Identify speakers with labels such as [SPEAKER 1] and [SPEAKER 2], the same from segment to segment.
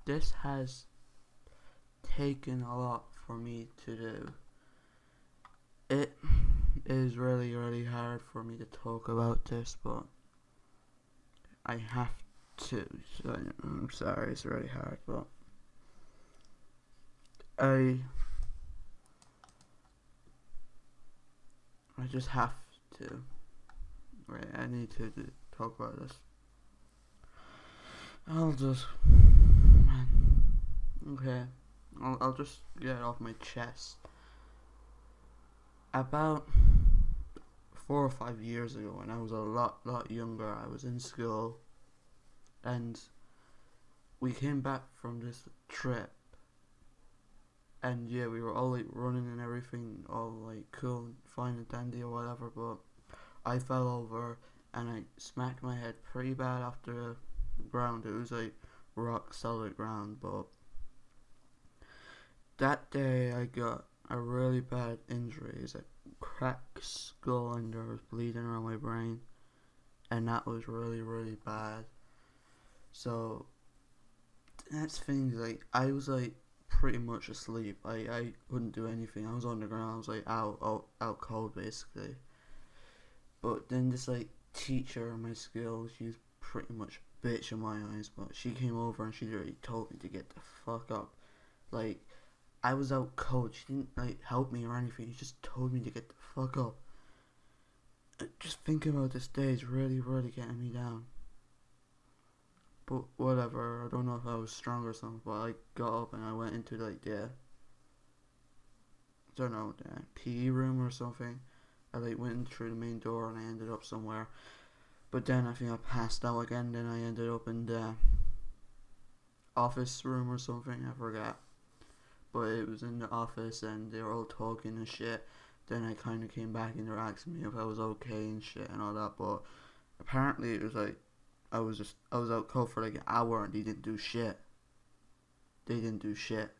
[SPEAKER 1] this has taken a lot for me to do. It is really, really hard for me to talk about this, but I have to. So I'm sorry, it's really hard, but I just have to. Right, I need to talk about this. I'll just, man, okay. I'll just get it off my chest. About 4 or 5 years ago, when I was a lot younger, I was in school, and we came back from this trip, and yeah, we were all like running and everything, all like cool, fine and dandy or whatever, but I fell over and I smacked my head pretty bad off the ground. It was like rock solid ground, but that day I got a really bad injury. It's a cracked skull and there was bleeding around my brain, and that was really, really bad. So that's things like I was like pretty much asleep. I couldn't do anything. I was on the ground. I was like out cold basically. But then this like teacher in my school, she's pretty much a bitch in my eyes, but she came over and she literally told me to get the fuck up. Like, I was out cold. She didn't like help me or anything. She just told me to get the fuck up. Just thinking about this day is really, really getting me down. But whatever. I don't know if I was strong or something, but I got up and I went into like the PE room or something. I like went in through the main door and I ended up somewhere. But then I think I passed out again. Then I ended up in the office room or something. I forgot. But it was in the office and they were all talking and shit. Then I kind of came back and they were asking me if I was okay and shit and all that. But apparently it was like I was out cold for like an hour and they didn't do shit. They didn't do shit.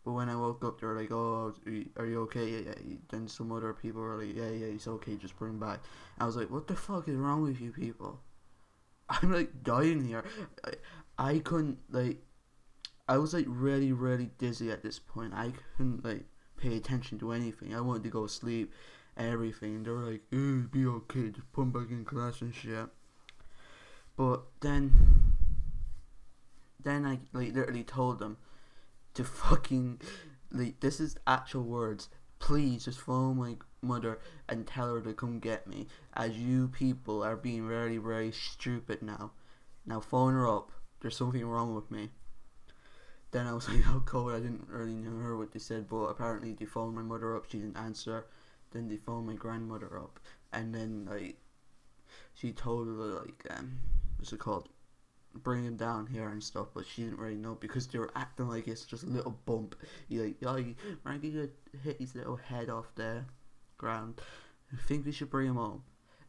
[SPEAKER 1] But when I woke up, they were like, "Oh, are you okay?" Yeah. Then some other people were like, "Yeah, he's okay. Just bring him back." I was like, "What the fuck is wrong with you people? I'm like dying here. I couldn't like. I was like really, really dizzy at this point. I couldn't like pay attention to anything. I wanted to go to sleep and everything. And they were like, "Be okay. Just put him back in class and shit." But then I like literally told them to fucking, like, this is actual words, please just phone my mother and tell her to come get me, as you people are being very, very stupid now. Now phone her up, there's something wrong with me. Then I was like, oh cold, I didn't really hear what they said, but apparently they phoned my mother up, she didn't answer. Then they phoned my grandmother up, and then like she told her like what's it called, bring him down here and stuff, but she didn't really know because they were acting like it's just a little bump. You like, oh, Frankie could hit his little head off the ground. I think we should bring him home.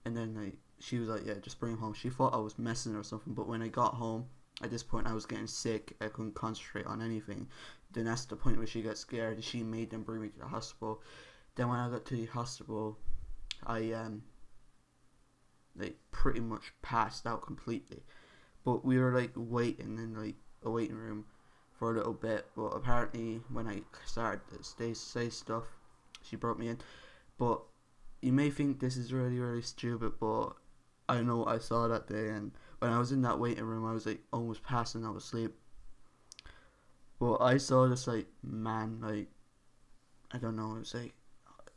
[SPEAKER 1] And then like she was like, yeah, just bring him home. She thought I was messing or something, but when I got home, at this point I was getting sick. I couldn't concentrate on anything. Then that's the point where she got scared and she made them bring me to the hospital. Then when I got to the hospital, I like pretty much passed out completely. But we were like waiting in like a waiting room for a little bit. But apparently when I started to say stuff, she brought me in. But you may think this is really, really stupid, but I know what I saw that day. And when I was in that waiting room, I was like almost passing out asleep. But I saw this like man, like, I don't know, it was like,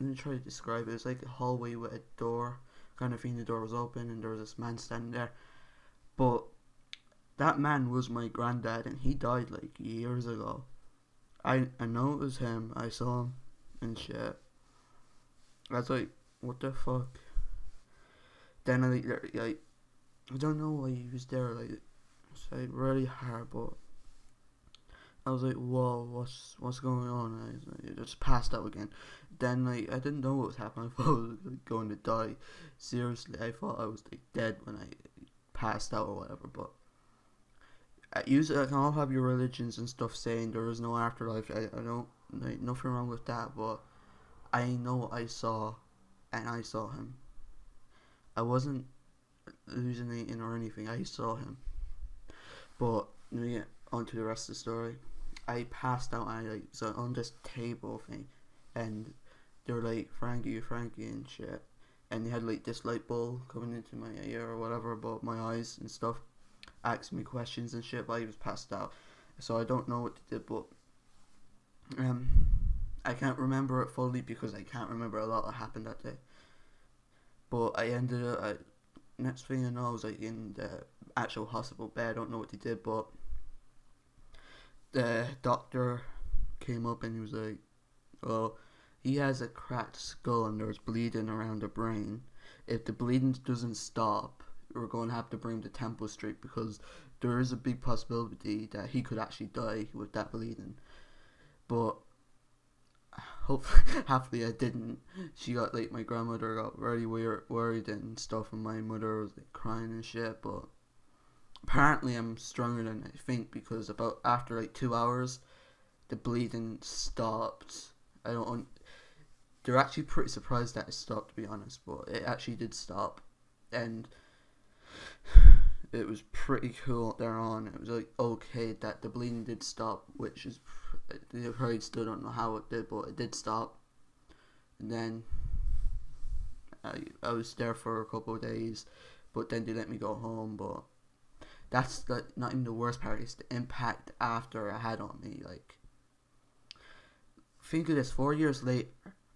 [SPEAKER 1] let me try to describe it. It was like a hallway with a door kind of thing. The door was open and there was this man standing there. But that man was my granddad and he died like years ago. I know it was him. I saw him and shit. I was like, what the fuck? Then I don't know why he was there. Like, it's like really hard, but I was like, whoa, what's going on? I just passed out again. Then like I didn't know what was happening. I thought I was like, going to die. Seriously, I thought I was like dead when I passed out or whatever. But you can all have your religions and stuff saying there is no afterlife. I don't, like, nothing wrong with that, but I know what I saw, and I saw him. I wasn't hallucinating or anything. I saw him. But yeah, on to the rest of the story. I passed out. I like was on this table thing, and they were like Frankie, Frankie and shit, and they had like this light bulb coming into my ear or whatever about my eyes and stuff, asking me questions and shit. But I was passed out, so I don't know what they did, but I can't remember it fully because I can't remember a lot that happened that day. But I ended up, next thing I know, I was like in the actual hospital bed. I don't know what they did, but the doctor came up and he was like, "Oh, he has a cracked skull and there's bleeding around the brain. If the bleeding doesn't stop, we're going to have to bring him to Temple Street because there is a big possibility that he could actually die with that bleeding." But hopefully, happily I didn't. She got like, my grandmother got very worried and stuff, and my mother was like crying and shit. But apparently I'm stronger than I think because about after like 2 hours, the bleeding stopped. They're actually pretty surprised that it stopped, to be honest, but it actually did stop, and it was pretty cool there on. It was like okay that the bleeding did stop, which is they probably still don't know how it did, but it did stop. And then I was there for a couple of days, but then they let me go home. But that's not even the worst part. It's the impact after it had on me. Like, think of this: 4 years later,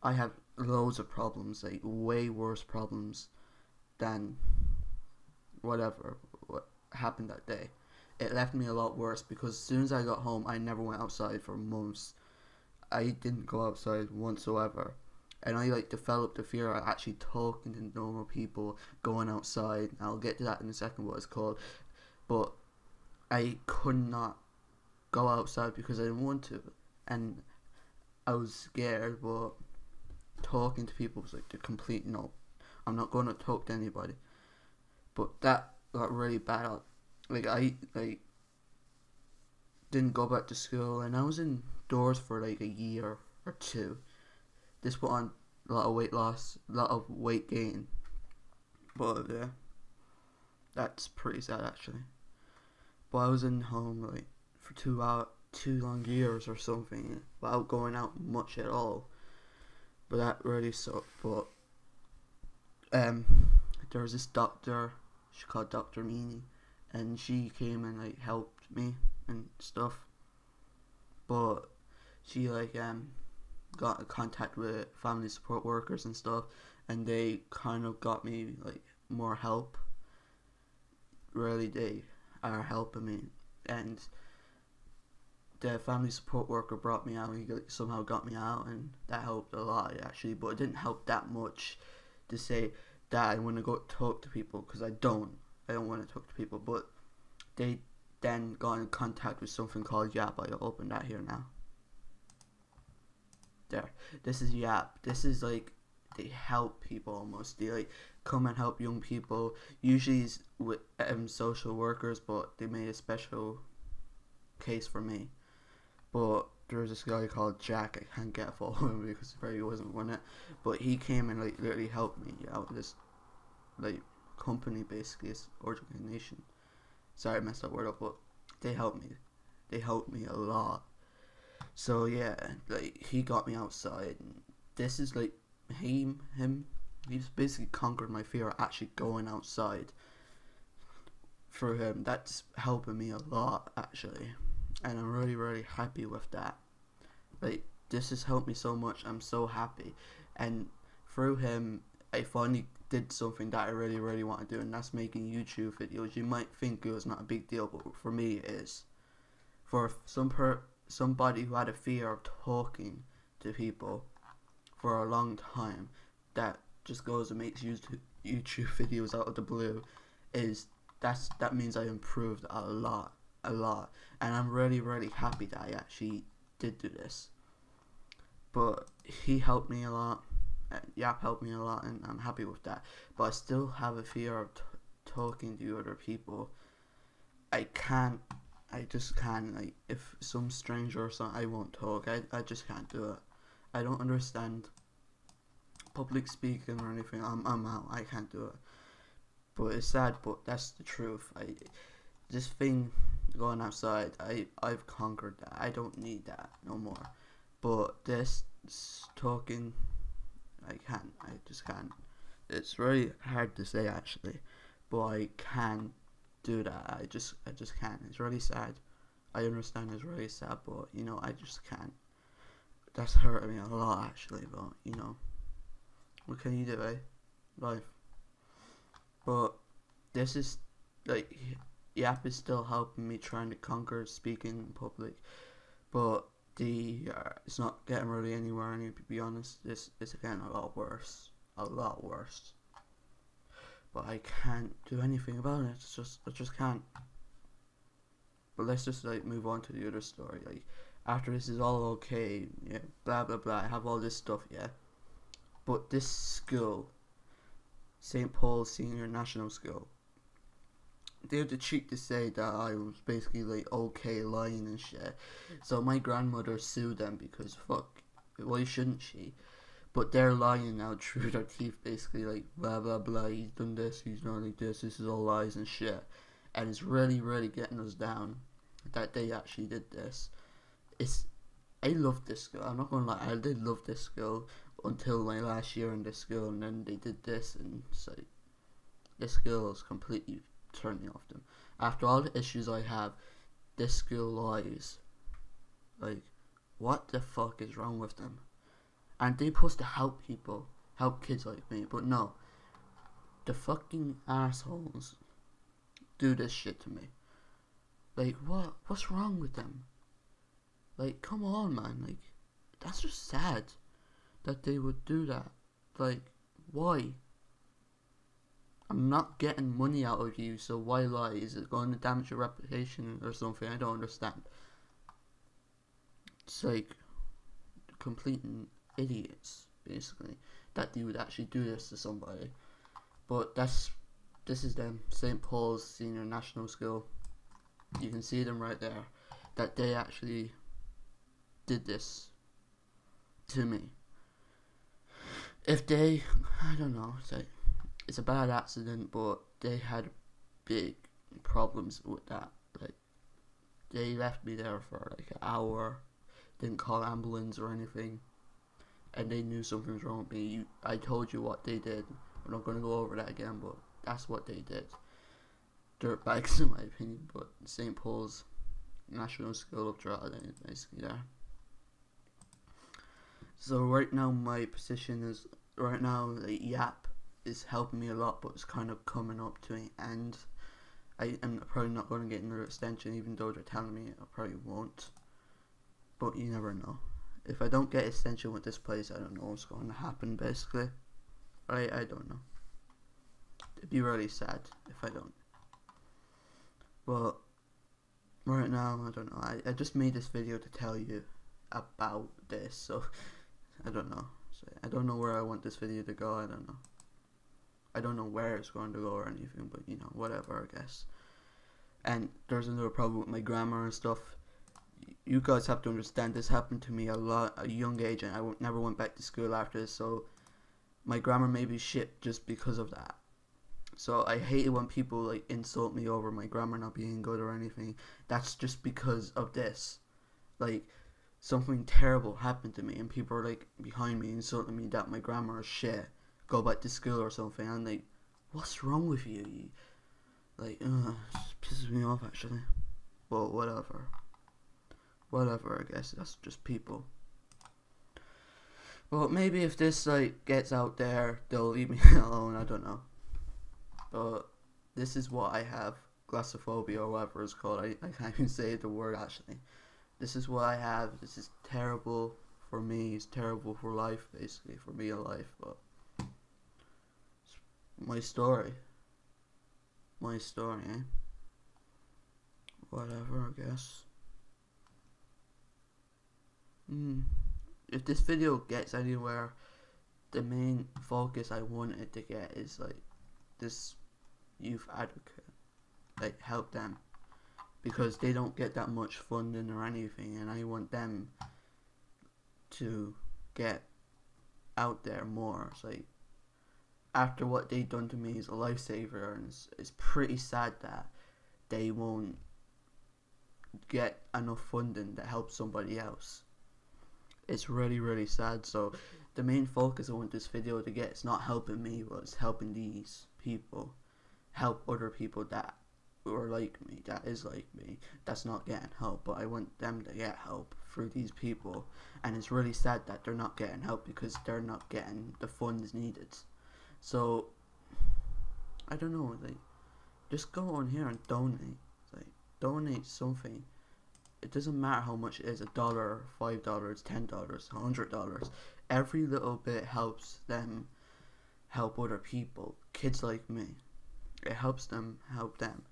[SPEAKER 1] I have loads of problems, like way worse problems than what happened that day. It left me a lot worse because as soon as I got home, I never went outside for months. I didn't go outside whatsoever, and I like developed the fear of actually talking to normal people, going outside. I'll get to that in a second, what it's called. But I could not go outside because I didn't want to, and I was scared. But talking to people was like the complete no. I'm not going to talk to anybody. But that got really bad. Like, I didn't go back to school, and I was indoors for like a year or two. This put on a lot of weight loss, a lot of weight gain. But yeah, that's pretty sad actually. But I was in home like for 2 long years or something without going out much at all. But that really sucked. But there was this doctor, she called Dr. Meany, and she came and like helped me and stuff. But she like got in contact with family support workers and stuff, and they kind of got me like more help. Really, they are helping me, and the family support worker brought me out. He somehow got me out, and that helped a lot actually. But it didn't help that much to say that I want to go talk to people, because I don't want to talk to people. But they then got in contact with something called Yap. I'll open that here now. There, this is Yap. This is like, they help people almost. They like come and help young people. Usually it's with social workers, but they made a special case for me. But there's this guy called Jack. I can't get a photo of him because he probably wasn't on it. But he came and like literally helped me out with this like company, basically, this organization. Sorry, I messed that word up, but they helped me. They helped me a lot. So yeah, like he got me outside. And this is like him. He's basically conquered my fear of actually going outside. For him, that's helping me a lot actually, and I'm really, really happy with that. Like, this has helped me so much. I'm so happy, and through him, I finally did something that I really, really want to do, and that's making YouTube videos. You might think it was not a big deal, but for me it is. For somebody who had a fear of talking to people for a long time, that just goes and makes YouTube videos out of the blue, that means I improved a lot, and I'm really, really happy that I actually did do this. But he helped me a lot, Yap helped me a lot, and I'm happy with that. But I still have a fear of talking to other people. I just can't, like, if some stranger or something, I won't talk. I just can't do it. I don't understand public speaking or anything. I'm out. I can't do it. But it's sad, but that's the truth. This thing, going outside. I've conquered that. I don't need that no more. But this talking, I can't. I just can't. It's very hard to say actually, but I can do that. I just can't. It's really sad. I understand it's really sad, but you know I just can't. That's hurting me a lot actually, but you know, what can you do, eh? Life. But this is like, Yap is still helping me trying to conquer speaking in public, but it's not getting really anywhere. And to be honest, this is getting a lot worse, But I can't do anything about it. I just can't. But let's just like move on to the other story. Like after this is all okay, yeah, blah blah blah. I have all this stuff, yeah. But this school, St. Paul's Senior National School, they had the cheek to say that I was basically like okay lying and shit. So my grandmother sued them because fuck, why shouldn't she? But they're lying now through their teeth, basically like blah blah blah. He's done this, he's not like this. This is all lies and shit, and it's really getting us down that they actually did this. I love this school. I'm not gonna lie, I did love this school until my last year in this school, and then they did this, and it's like this school is completely turned me off them. After all the issues I have, this school lies. Like, what the fuck is wrong with them? And they supposed to help people, help kids like me, but no. The fucking assholes do this shit to me. Like, what's wrong with them? Like, come on, man. Like, that's just sad that they would do that. Like, why? I'm not getting money out of you, so why lie? Is it going to damage your reputation or something? I don't understand. It's like complete idiots, basically, that they would actually do this to somebody. But this is them, St. Paul's Senior National School. You can see them right there, that they actually did this to me. If they, I don't know, it's a bad accident, but they had big problems with that. Like, they left me there for like an hour, didn't call ambulance or anything, and they knew something was wrong with me. I told you what they did. I'm not going to go over that again, but that's what they did. Dirtbags in my opinion, but St. Paul's National School of Drogheda is basically there. So right now my position is, the Yap is helping me a lot, but it's kind of coming up to an end. I am probably not going to get another extension, even though they're telling me I probably won't. But you never know. If I don't get extension with this place, I don't know what's going to happen, basically. I don't know. It'd be really sad if I don't. But right now, I don't know. I just made this video to tell you about this, so I don't know. So I don't know where I want this video to go. I don't know. I don't know where it's going to go or anything, but you know, whatever, I guess. And there's another problem with my grammar and stuff. You guys have to understand, this happened to me at a young age, and I never went back to school after this, so my grammar may be shit just because of that. So I hate it when people like insult me over my grammar not being good or anything. That's just because of this. Like, something terrible happened to me and people are like behind me insulting me that my grammar is shit. Go back to school or something. I'm like, what's wrong with you? Like, it just pisses me off actually. But whatever. Whatever, I guess that's just people. But maybe if this like gets out there, they'll leave me alone. I don't know. But this is what I have, glossophobia or whatever it's called. I can't even say the word actually. This is what I have. This is terrible for me. It's terrible for life, basically, for me in life. But it's my story. My story, eh? Whatever, I guess. If this video gets anywhere, the main focus I wanted to get is like this youth advocate, like help them, because they don't get that much funding or anything, and I want them to get out there more. It's like, after what they done to me, is a lifesaver, and it's pretty sad that they won't get enough funding that helps somebody else. It's really, really sad. So the main focus I want this video to get is not helping me, but it's helping these people. Help other people that are like me, that is like me, that's not getting help, but I want them to get help through these people. And it's really sad that they're not getting help because they're not getting the funds needed. So I don't know, like, just go on here and donate. Like, donate something. It doesn't matter how much it is, $1, $5, $10, $100. Every little bit helps them help other people, kids like me. It helps them help them.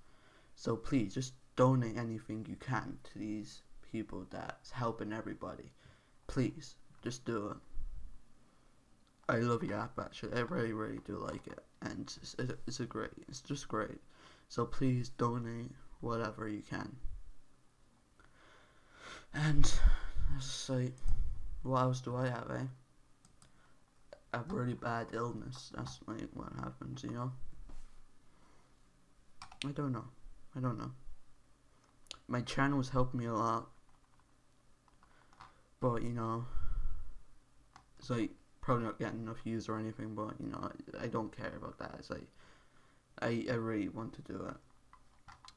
[SPEAKER 1] So please, just donate anything you can to these people that's helping everybody. Please, just do it. I love your app, actually. I really, really do like it. And it's just great. So please donate whatever you can. And it's like, what else do I have, eh? A really bad illness. That's like what happens, you know? I don't know. My channel's helped me a lot. But, you know, it's like probably not getting enough views or anything, but, you know, I don't care about that. It's like, I really want to do it.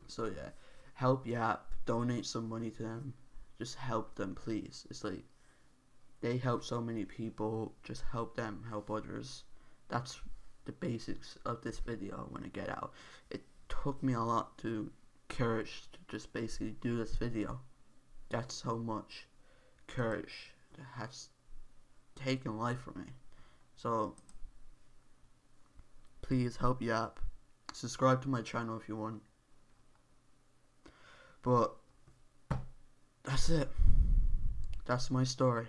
[SPEAKER 1] So, yeah, help Yap, donate some money to them. Just help them, please. It's like, they help so many people. Just help them, help others. That's the basics of this video when I get out. It took me a lot to courage to just basically do this video. That's how much courage that has taken life from me. So please help Yap. Subscribe to my channel if you want. But that's it. That's my story.